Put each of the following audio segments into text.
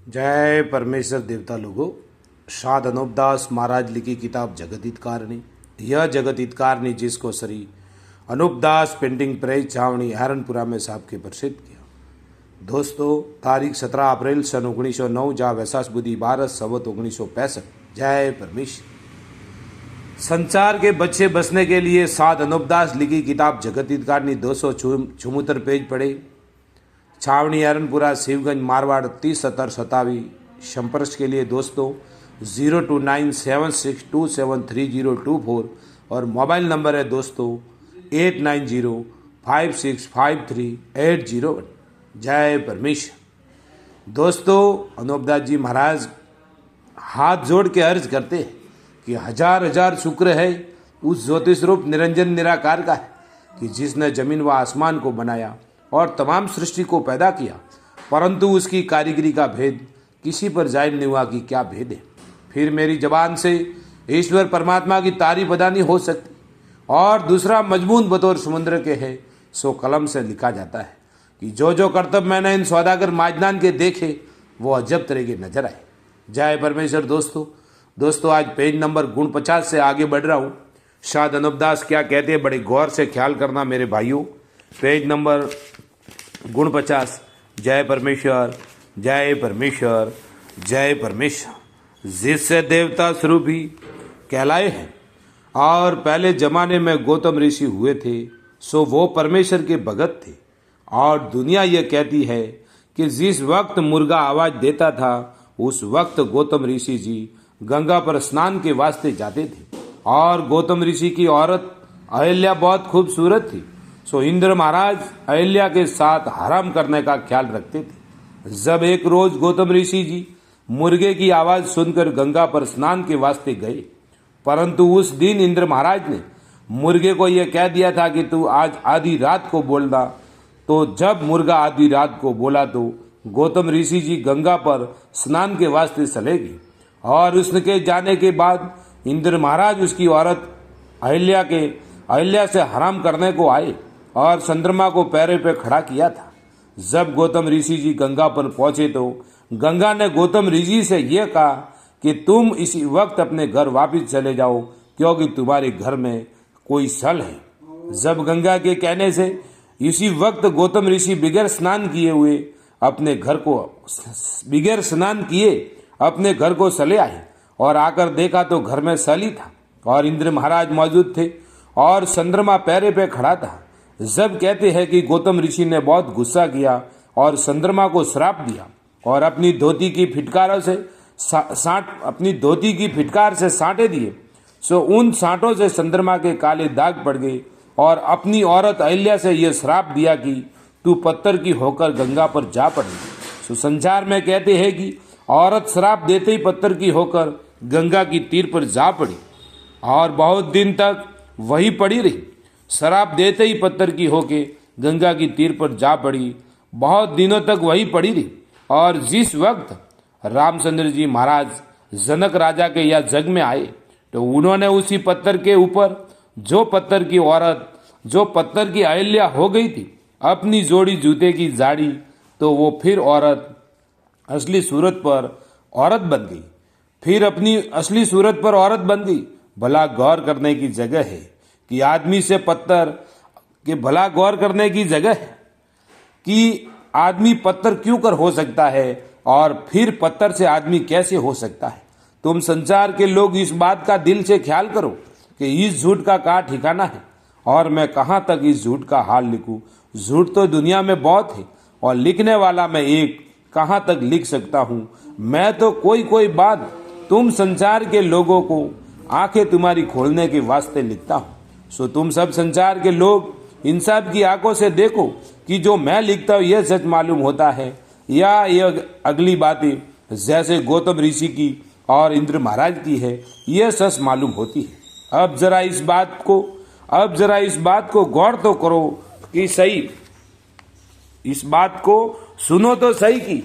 जय परमेश्वर देवता लोगों। साध अनूपदास महाराज लिखी किताब जगत हितकारणी। यह जगत हितकारणी जिसको श्री अनूपदास पेंटिंग प्रेस छावनी हरनपुरा में साहब के प्रसिद्ध किया। दोस्तों, तारीख 17 अप्रैल सन 1909 जहाँ वैसाख बुद्धि 12 संवत 1965। जय परमेश्वर। संसार के बच्चे बसने के लिए साध अनूपदास लिखी किताब जगत हितकारणी 274 पेज पढ़े। छावनी हरनपुरा शिवगंज मारवाड़ 307027। संपर्क के लिए दोस्तों 02976273024 और मोबाइल नंबर है दोस्तों 8905653801। जय परमेश्वर। दोस्तों, अनूपदास जी महाराज हाथ जोड़ के अर्ज करते हैं कि हजार हजार शुक्र है उस ज्योतिष रूप निरंजन निराकार का है कि जिसने जमीन व आसमान को बनाया और तमाम सृष्टि को पैदा किया, परंतु उसकी कारीगरी का भेद किसी पर जाहिर नहीं हुआ कि क्या भेद है। फिर मेरी जबान से ईश्वर परमात्मा की तारीफ अदा नहीं हो सकती। और दूसरा मजमून बतौर समुद्र के है सो कलम से लिखा जाता है कि जो जो कर्तव्य मैंने इन सौदागर माजदान के देखे वो अजब तरह के नजर आए। जय परमेश्वर। दोस्तों आज पेज नंबर गुण 50 से आगे बढ़ रहा हूँ। साध अनूपदास क्या कहते हैं, बड़े गौर से ख्याल करना मेरे भाइयों। पेज नंबर गुण 50। जय परमेश्वर, जय परमेश्वर, जय परमेश्वर। जिससे देवता स्वरूप ही कहलाए हैं और पहले जमाने में गौतम ऋषि हुए थे सो वो परमेश्वर के भगत थे। और दुनिया ये कहती है कि जिस वक्त मुर्गा आवाज देता था उस वक्त गौतम ऋषि जी गंगा पर स्नान के वास्ते जाते थे। और गौतम ऋषि की औरत अहिल्या बहुत खूबसूरत थी सो इंद्र महाराज अहिल्या के साथ हराम करने का ख्याल रखते थे। जब एक रोज गौतम ऋषि जी मुर्गे की आवाज सुनकर गंगा पर स्नान के वास्ते गए, परंतु उस दिन इंद्र महाराज ने मुर्गे को यह कह दिया था कि तू आज आधी रात को बोलना। तो जब मुर्गा आधी रात को बोला तो गौतम ऋषि जी गंगा पर स्नान के वास्ते चले गए। और उसके जाने के बाद इंद्र महाराज उसकी औरत अहिल्या से हराम करने को आए और चंद्रमा को पैरे पे खड़ा किया था। जब गौतम ऋषि जी गंगा पर पहुंचे तो गंगा ने गौतम ऋषि से यह कहा कि तुम इसी वक्त अपने घर वापस चले जाओ क्योंकि तुम्हारे घर में कोई सल है। जब गंगा के कहने से इसी वक्त गौतम ऋषि बिगैर स्नान किए अपने घर को चले आए और आकर देखा तो घर में सल ही था और इंद्र महाराज मौजूद थे और चंद्रमा पैरे पे खड़ा था। जब कहते हैं कि गौतम ऋषि ने बहुत गुस्सा किया और चंद्रमा को श्राप दिया और अपनी धोती की फिटकार से साँटे दिए सो उन साँटों से चंद्रमा के काले दाग पड़ गए। और अपनी औरत अहिल्या से यह श्राप दिया कि तू पत्थर की होकर गंगा पर जा पड़ी। सो संसार में कहते हैं कि औरत श्राप देते ही पत्थर की होकर गंगा की तीर पर जा पड़ी और बहुत दिन तक वही पड़ी रही। शराब देते ही पत्थर की होके गंगा की तीर पर जा पड़ी, बहुत दिनों तक वही पड़ी रही। और जिस वक्त रामचंद्र जी महाराज जनक राजा के या जग में आए तो उन्होंने उसी पत्थर के ऊपर जो पत्थर की अहिल्या हो गई थी अपनी जोड़ी जूते की जाड़ी, तो वो फिर औरत असली सूरत पर औरत बन गई। फिर अपनी असली सूरत पर औरत बन गई। भला गौर करने की जगह है कि आदमी से पत्थर के भला गौर करने की जगह है कि आदमी पत्थर क्यों कर हो सकता है और फिर पत्थर से आदमी कैसे हो सकता है। तुम संसार के लोग इस बात का दिल से ख्याल करो कि इस झूठ का क्या ठिकाना है और मैं कहाँ तक इस झूठ का हाल लिखूं। झूठ तो दुनिया में बहुत है और लिखने वाला मैं एक, कहाँ तक लिख सकता हूँ। मैं तो कोई बात तुम संसार के लोगों को आंखें तुम्हारी खोलने के वास्ते लिखता हूँ। सो तुम सब संसार के लोग इंसाफ की आंखों से देखो कि जो मैं लिखता हूँ यह सच मालूम होता है या यह अगली बातें जैसे गौतम ऋषि की और इंद्र महाराज की है यह सच मालूम होती है। अब जरा इस बात को गौर तो करो कि सही, इस बात को सुनो तो सही कि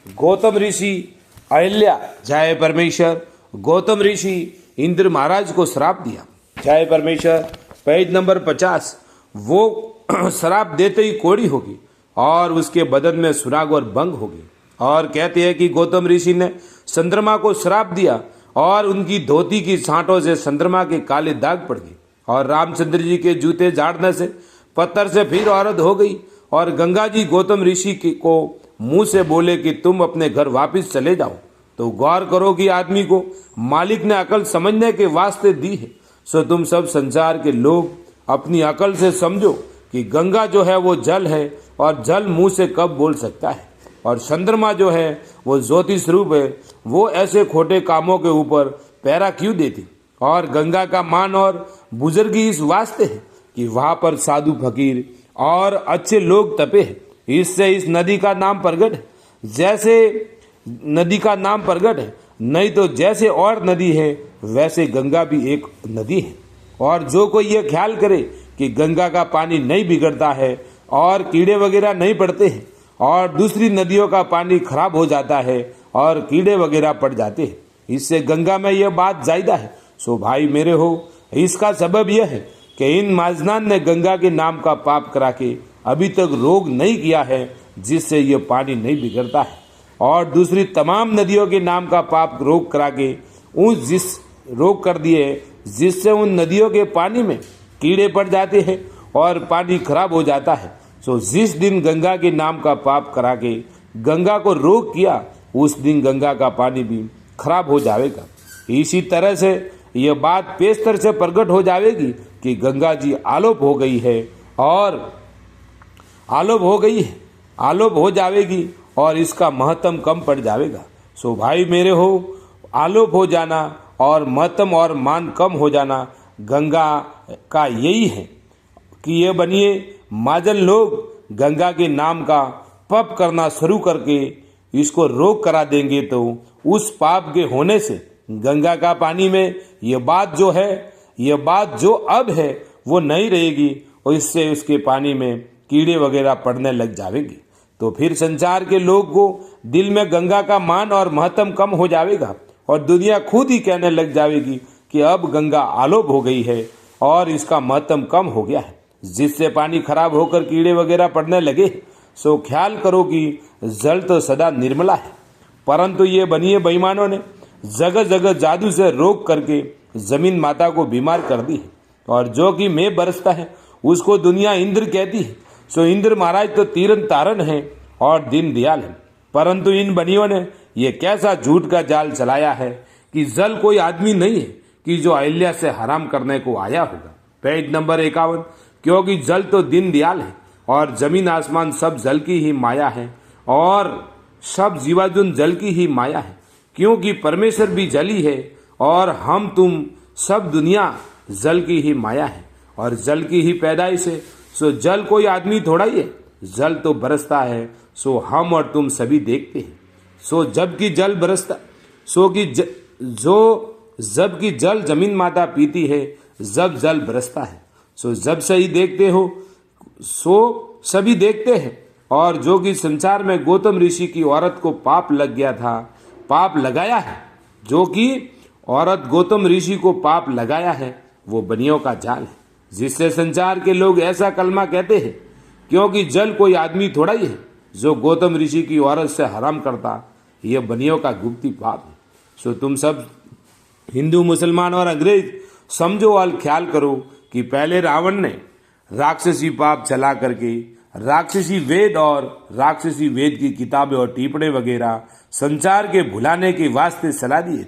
गौतम ऋषि अहिल्या, जय परमेश्वर, गौतम ऋषि इंद्र महाराज को श्राप दिया। जय परमेश्वर। Page number 50। वो श्राप देते ही कोड़ी होगी और उसके बदन में सुराग और भंग होगी और कहते हैं कि गौतम ऋषि ने चंद्रमा को श्राप दिया और उनकी धोती की छांटों से चंद्रमा के काले दाग पड़ गए और रामचंद्र जी के जूते झाड़ने से पत्थर से फिर औरत हो गई और गंगा जी गौतम ऋषि को मुंह से बोले कि तुम अपने घर वापस चले जाओ। तो गौर करो कि आदमी को मालिक ने अकल समझने के वास्ते दी है। सो तुम सब संसार के लोग अपनी अकल से समझो कि गंगा जो है वो जल है और जल मुंह से कब बोल सकता है, और चंद्रमा जो है वो ज्योतिष रूप है, वो ऐसे खोटे कामों के ऊपर पैरा क्यों देती। और गंगा का मान और बुजुर्गी इस वास्ते है कि वहां पर साधु फकीर और अच्छे लोग तपे हैं, इससे इस नदी का नाम प्रगट है। जैसे नदी का नाम प्रगट है, नहीं तो जैसे और नदी है वैसे गंगा भी एक नदी है। और जो कोई ये ख्याल करे कि गंगा का पानी नहीं बिगड़ता है और कीड़े वगैरह नहीं पड़ते हैं और दूसरी नदियों का पानी खराब हो जाता है और कीड़े वगैरह पड़ जाते हैं, इससे गंगा में यह बात जायदा है। सो भाई मेरे हो, इसका सबब यह है कि इन माजनान ने गंगा के नाम का पाप करा के अभी तक रोग नहीं किया है जिससे ये पानी नहीं बिगड़ता है, और दूसरी तमाम नदियों के नाम का पाप रोग करा के रोग कर दिए जिससे उन नदियों के पानी में कीड़े पड़ जाते हैं और पानी खराब हो जाता है। सो जिस दिन गंगा के नाम का पाप करा के गंगा को रोक किया उस दिन गंगा का पानी भी खराब हो जाएगा। इसी तरह से यह बात पेस्तर से प्रकट हो जाएगी कि गंगा जी आलोप हो गई है और आलोप हो जाएगी और इसका महत्व कम पड़ जाएगा। सो भाई मेरे हो, आलोप हो जाना और महत्व और मान कम हो जाना गंगा का यही है कि ये बनिए माजन लोग गंगा के नाम का पाप करना शुरू करके इसको रोक करा देंगे तो उस पाप के होने से गंगा का पानी में ये बात जो अब है वो नहीं रहेगी और इससे उसके पानी में कीड़े वगैरह पड़ने लग जाएंगे। तो फिर संसार के लोग को दिल में गंगा का मान और महत्व कम हो जाएगा और दुनिया खुद ही कहने लग जाएगी कि अब गंगा आलोप हो गई है और इसका महत्व कम हो गया है, जिससे पानी खराब होकर कीड़े वगैरह पड़ने लगे। सो ख्याल करो कि जल तो सदा निर्मला है, परंतु ये बनिए बेईमानों ने जगह जगह जादू से रोक करके जमीन माता को बीमार कर दी है, और जो कि मैं बरसता है उसको दुनिया इंद्र कहती है। सो इंद्र महाराज तो तीरन तारन है और दीन दयाल है, परंतु इन बनियों ने ये कैसा झूठ का जाल चलाया है कि जल कोई आदमी नहीं है कि जो अहिल्या से हराम करने को आया होगा। पेज नंबर 51, क्योंकि जल तो दीन दयाल है और जमीन आसमान सब जल की ही माया है और सब जीवाजुन जल की ही माया है, क्योंकि परमेश्वर भी जल ही है और हम तुम सब दुनिया जल की ही माया है और जल की ही पैदाइश है। सो जल कोई आदमी थोड़ा ही है, जल तो बरसता है, सो हम और तुम सभी देखते हैं। सो जबकि जल बरसता जबकि जल जमीन माता पीती है, जब जल बरसता है। सो जब सही देखते हो सो सभी देखते हैं, और जो कि संसार में गौतम ऋषि की औरत को पाप लग गया था, पाप लगाया है, जो कि औरत गौतम ऋषि को पाप लगाया है वो बनियों का जाल है, जिससे संसार के लोग ऐसा कलमा कहते हैं, क्योंकि जल कोई आदमी थोड़ा ही है जो गौतम ऋषि की औरत से हराम करता, यह बनियों का गुप्ती पाप है। सो तुम सब हिंदू मुसलमान और अंग्रेज समझो और ख्याल करो कि पहले रावण ने राक्षसी पाप चला करके राक्षसी वेद और राक्षसी वेद की किताबें और टिप्पणी वगैरह संसार के भुलाने के वास्ते सलाह दिए।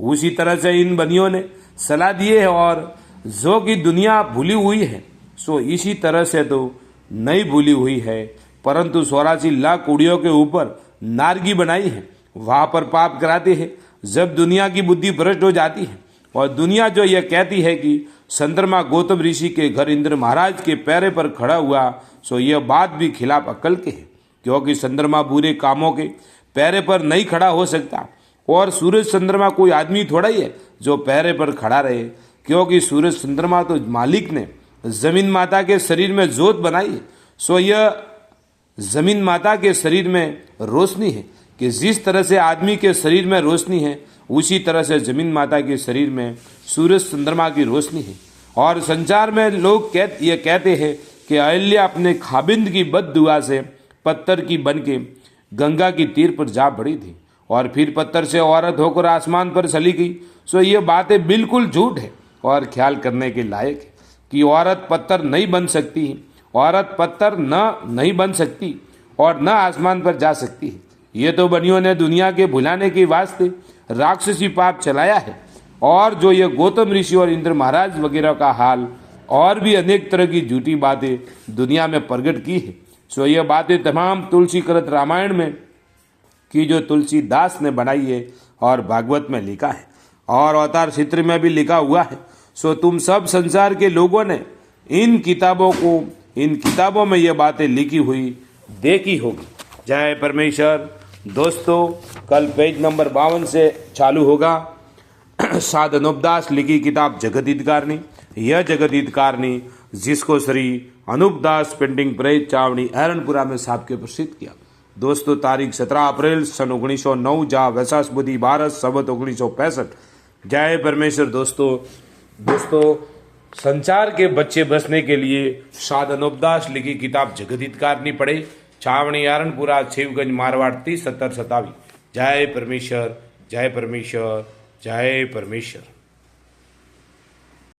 उसी तरह से इन बनियों ने सलाह दिए है, और जो कि दुनिया भूली हुई है सो इसी तरह से तो नहीं भूली हुई है, परंतु 84 लाख कुड़ियों के ऊपर नारगी बनाई है, वहां पर पाप कराते हैं। जब दुनिया की बुद्धि भ्रष्ट हो जाती है और दुनिया जो यह कहती है कि चंद्रमा गौतम ऋषि के घर इंद्र महाराज के पैरे पर खड़ा हुआ, सो यह बात भी खिलाफ अक्ल के है, क्योंकि चंद्रमा बुरे कामों के पैरे पर नहीं खड़ा हो सकता, और सूरज चंद्रमा कोई आदमी थोड़ा ही है जो पैरे पर खड़ा रहे, क्योंकि सूरज चंद्रमा तो मालिक ने जमीन माता के शरीर में जोत बनाई है। सो यह जमीन माता के शरीर में रोशनी है कि जिस तरह से आदमी के शरीर में रोशनी है उसी तरह से जमीन माता के शरीर में सूरज चंद्रमा की रोशनी है। और संसार में लोग ये कहते हैं कि अहिल्या अपने खाबिंद की बद दुआ से पत्थर की बन के गंगा की तीर पर जा पड़ी थी और फिर पत्थर से औरत होकर आसमान पर चली गई। सो ये बातें बिल्कुल झूठ है और ख्याल करने के लायक है कि औरत पत्थर नहीं बन सकती, औरत पत्थर नहीं बन सकती और न आसमान पर जा सकती है। ये तो बनियों ने दुनिया के भुलाने के वास्ते राक्षसी पाप चलाया है। और जो ये गौतम ऋषि और इंद्र महाराज वगैरह का हाल और भी अनेक तरह की झूठी बातें दुनिया में प्रकट की है। सो ये बातें तमाम तुलसी कृत रामायण में की जो तुलसीदास ने बनाई है और भागवत में लिखा है और अवतार चित्र में भी लिखा हुआ है। सो तुम सब संसार के लोगों ने इन किताबों में ये बातें लिखी हुई देखी होगी। जय परमेश्वर। दोस्तों कल पेज नंबर 52 से चालू होगा साध अनूपदास लिखी किताब जगत हितकारनी। यह जगत हितकारनी जिसको श्री अनूपदास पेंटिंग प्रेस चावड़ी एरनपुरा में साहब के प्रसिद्ध किया। दोस्तों तारीख 17 अप्रैल सन 1909 जा वैसाख बुद्धि भारत संवत 1965। जय परमेश्वर। दोस्तों संचार के बच्चे बसने के लिए साध अनूपदास लिखी किताब जगत हितकारनी पढ़े। छावनी एरनपुरा शिवगंज मारवाड़ 30 70 27। जय परमेश्वर, जय परमेश्वर, जय परमेश्वर।